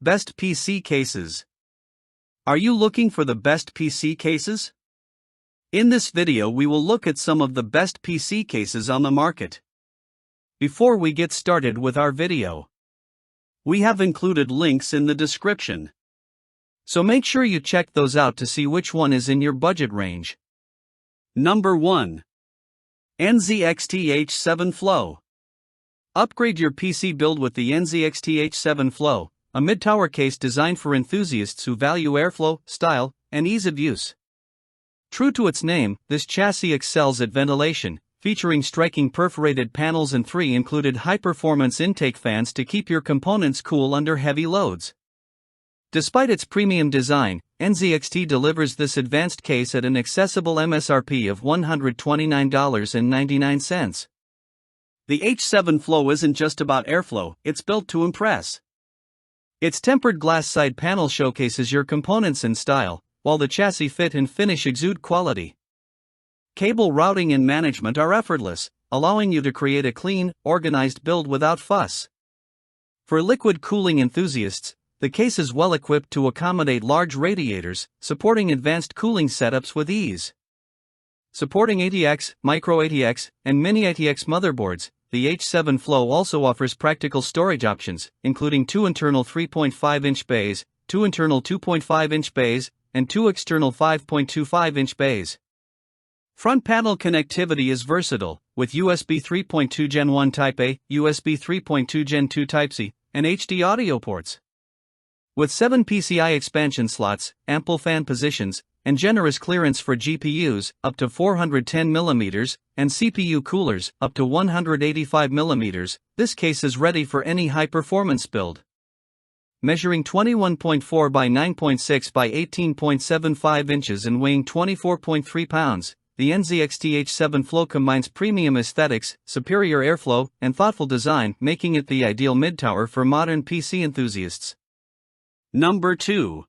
Best PC cases. Are you looking for the best PC cases? In this video we will look at some of the best PC cases on the market. Before we get started with our video, we have included links in the description, so make sure you check those out to see which one is in your budget range. Number 1. NZXT H7 Flow. Upgrade your PC build with the NZXT H7 Flow, a mid-tower case designed for enthusiasts who value airflow, style, and ease of use. True to its name, this chassis excels at ventilation, featuring striking perforated panels and 3 included high-performance intake fans to keep your components cool under heavy loads. Despite its premium design, NZXT delivers this advanced case at an accessible MSRP of $129.99. The H7 Flow isn't just about airflow, it's built to impress. Its tempered glass side panel showcases your components and style, while the chassis fit and finish exude quality. Cable routing and management are effortless, allowing you to create a clean, organized build without fuss. For liquid cooling enthusiasts, the case is well equipped to accommodate large radiators, supporting advanced cooling setups with ease. Supporting ATX, Micro ATX, and Mini ATX motherboards, the H7 Flow also offers practical storage options, including 2 internal 3.5-inch bays, 2 internal 2.5-inch bays, and 2 external 5.25-inch bays. Front panel connectivity is versatile, with USB 3.2 Gen 1 Type A, USB 3.2 Gen 2 Type C, and HD audio ports. With 7 PCI expansion slots, ample fan positions, and generous clearance for GPUs, up to 410mm, and CPU coolers, up to 185mm, this case is ready for any high-performance build. Measuring 21.4 by 9.6 by 18.75 inches and weighing 24.3 pounds, the NZXT H7 Flow combines premium aesthetics, superior airflow, and thoughtful design, making it the ideal mid-tower for modern PC enthusiasts. Number 2.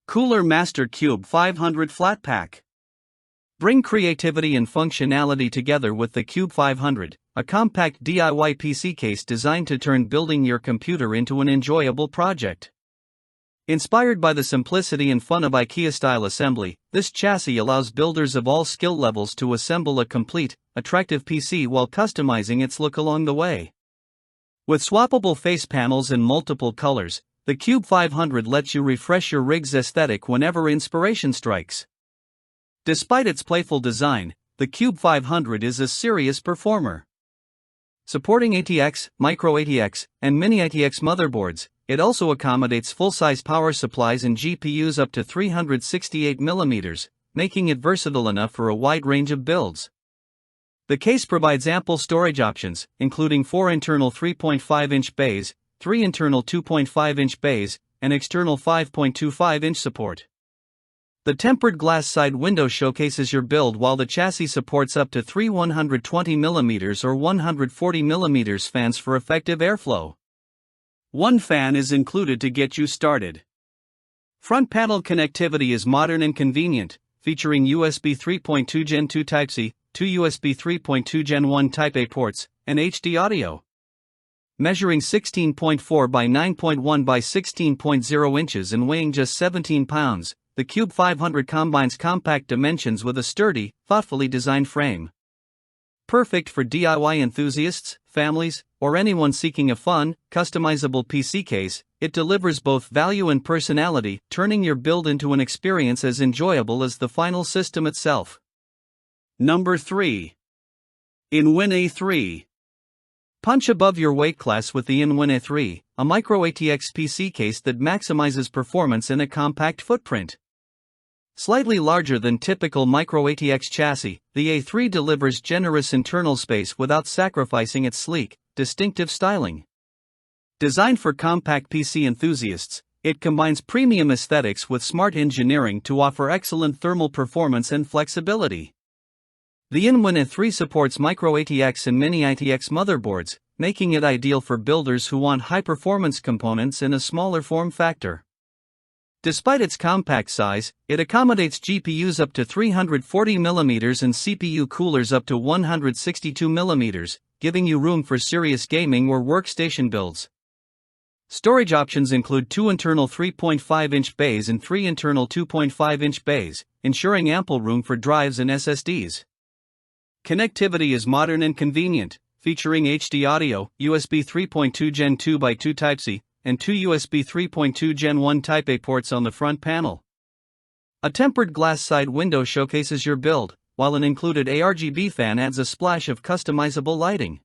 Cooler Master Qube 500 Flatpack. Bring creativity and functionality together with the Qube 500, a compact DIY PC case designed to turn building your computer into an enjoyable project. Inspired by the simplicity and fun of IKEA-style assembly, this chassis allows builders of all skill levels to assemble a complete, attractive PC while customizing its look along the way. With swappable face panels in multiple colors, the Qube 500 lets you refresh your rig's aesthetic whenever inspiration strikes. Despite its playful design, the Qube 500 is a serious performer. Supporting ATX, Micro ATX, and Mini ATX motherboards, it also accommodates full-size power supplies and GPUs up to 368mm, making it versatile enough for a wide range of builds. The case provides ample storage options, including 4 internal 3.5-inch bays, 3 internal 2.5-inch bays, and external 5.25-inch support. The tempered glass side window showcases your build, while the chassis supports up to 3 120mm or 140mm fans for effective airflow. One fan is included to get you started. Front panel connectivity is modern and convenient, featuring USB 3.2 Gen 2 Type C, 2 USB 3.2 Gen 1 Type A ports, and HD audio. Measuring 16.4 by 9.1 by 16.0 inches and weighing just 17 pounds, the Qube 500 combines compact dimensions with a sturdy, thoughtfully designed frame. Perfect for DIY enthusiasts, families, or anyone seeking a fun, customizable PC case, it delivers both value and personality, turning your build into an experience as enjoyable as the final system itself. Number 3. InWin A3. Punch above your weight class with the InWin A3, a Micro ATX PC case that maximizes performance in a compact footprint. Slightly larger than typical Micro ATX chassis, the A3 delivers generous internal space without sacrificing its sleek, distinctive styling. Designed for compact PC enthusiasts, it combines premium aesthetics with smart engineering to offer excellent thermal performance and flexibility. The InWin A3 supports Micro ATX and Mini ATX motherboards, making it ideal for builders who want high-performance components in a smaller form factor. Despite its compact size, it accommodates GPUs up to 340mm and CPU coolers up to 162mm, giving you room for serious gaming or workstation builds. Storage options include 2 internal 3.5-inch bays and 3 internal 2.5-inch bays, ensuring ample room for drives and SSDs. Connectivity is modern and convenient, featuring HD audio, USB 3.2 Gen 2x2 Type-C, and 2 USB 3.2 Gen 1 Type-A ports on the front panel. A tempered glass side window showcases your build, while an included ARGB fan adds a splash of customizable lighting.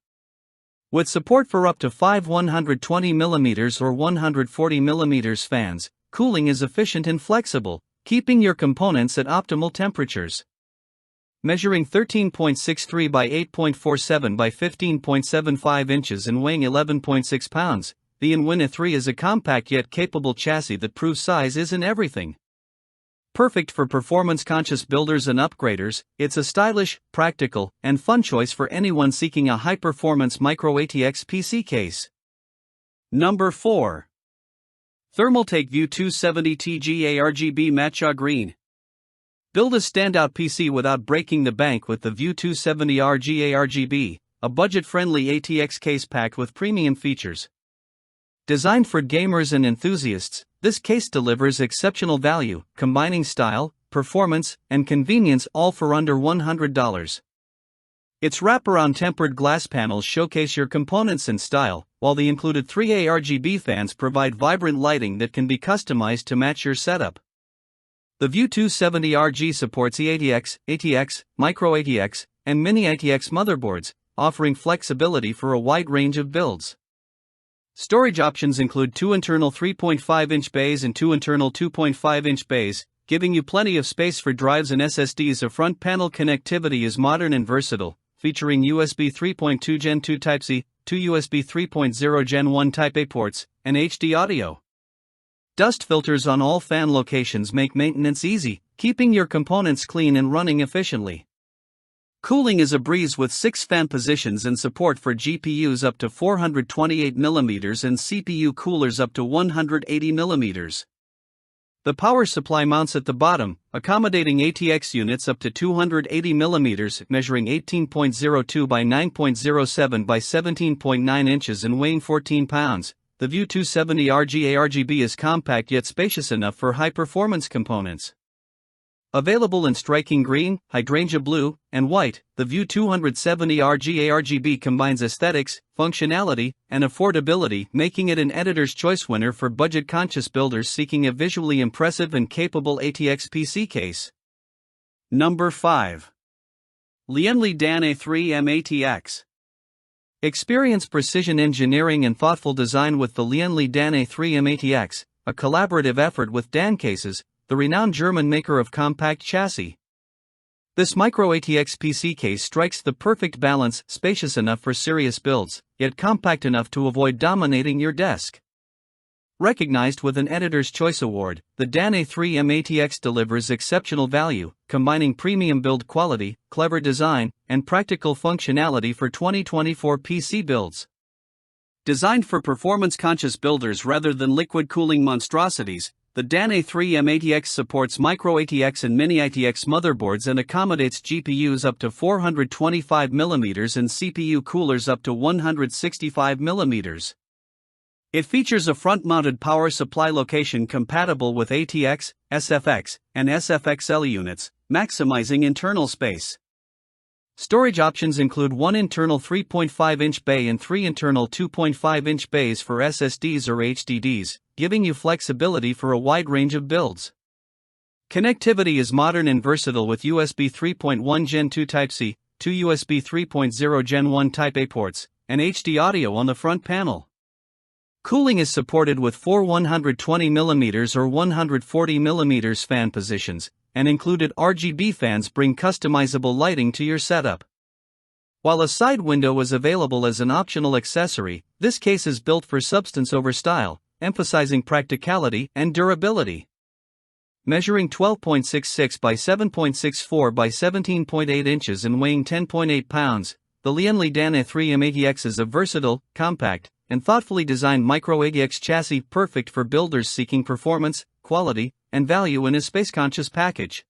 With support for up to 5 120mm or 140mm fans, cooling is efficient and flexible, keeping your components at optimal temperatures. Measuring 13.63 by 8.47 by 15.75 inches and weighing 11.6 pounds, the Lian Li DAN A3 is a compact yet capable chassis that proves size isn't everything. Perfect for performance-conscious builders and upgraders, it's a stylish, practical, and fun choice for anyone seeking a high-performance micro-ATX PC case. Number 4. Thermaltake View 270TG ARGB Matcha Green. Build a standout PC without breaking the bank with the View 270RG ARGB, a budget-friendly ATX case packed with premium features. Designed for gamers and enthusiasts, this case delivers exceptional value, combining style, performance, and convenience all for under $100. Its wraparound tempered glass panels showcase your components and style, while the included 3 ARGB fans provide vibrant lighting that can be customized to match your setup. The View 270RG supports eATX, ATX, Micro ATX, and Mini ATX motherboards, offering flexibility for a wide range of builds. Storage options include 2 internal 3.5-inch bays and 2 internal 2.5-inch bays, giving you plenty of space for drives and SSDs. A front panel connectivity is modern and versatile, featuring USB 3.2 Gen 2 Type-C, 2 USB 3.0 Gen 1 Type-A ports, and HD audio. Dust filters on all fan locations make maintenance easy, keeping your components clean and running efficiently. Cooling is a breeze with 6 fan positions and support for GPUs up to 428mm and CPU coolers up to 180mm. The power supply mounts at the bottom, accommodating ATX units up to 280mm, measuring 18.02 by 9.07 by 17.9 inches and weighing 14 pounds. The View 270RG ARGB is compact yet spacious enough for high-performance components. Available in striking green, hydrangea blue, and white, the View 270RG ARGB combines aesthetics, functionality, and affordability, making it an editor's choice winner for budget-conscious builders seeking a visually impressive and capable ATX PC case. Number 5. Lian Li DAN A3-mATX. Experience precision engineering and thoughtful design with the Lian Li DAN A3-mATX, a collaborative effort with DAN Cases, the renowned German maker of compact chassis. This micro ATX PC case strikes the perfect balance, spacious enough for serious builds, yet compact enough to avoid dominating your desk. Recognized with an Editor's Choice Award, the DAN A3-mATX delivers exceptional value, combining premium build quality, clever design, and practical functionality for 2024 PC builds. Designed for performance-conscious builders rather than liquid cooling monstrosities, the DAN A3-mATX supports Micro ATX and Mini ATX motherboards and accommodates GPUs up to 425mm and CPU coolers up to 165mm. It features a front-mounted power supply location compatible with ATX, SFX, and SFXL units, maximizing internal space. Storage options include 1 internal 3.5-inch bay and 3 internal 2.5-inch bays for SSDs or HDDs, giving you flexibility for a wide range of builds. Connectivity is modern and versatile with USB 3.1 Gen 2 Type-C, 2 USB 3.0 Gen 1 Type-A ports, and HD audio on the front panel. Cooling is supported with 4 120mm or 140mm fan positions, and included RGB fans bring customizable lighting to your setup. While a side window is available as an optional accessory, this case is built for substance over style, emphasizing practicality and durability. Measuring 12.66 by 7.64 by 17.8 inches and weighing 10.8 pounds, the Lian Li DAN A3-mATX is a versatile, compact, and thoughtfully designed micro ATX chassis perfect for builders seeking performance, quality, and value in a space-conscious package.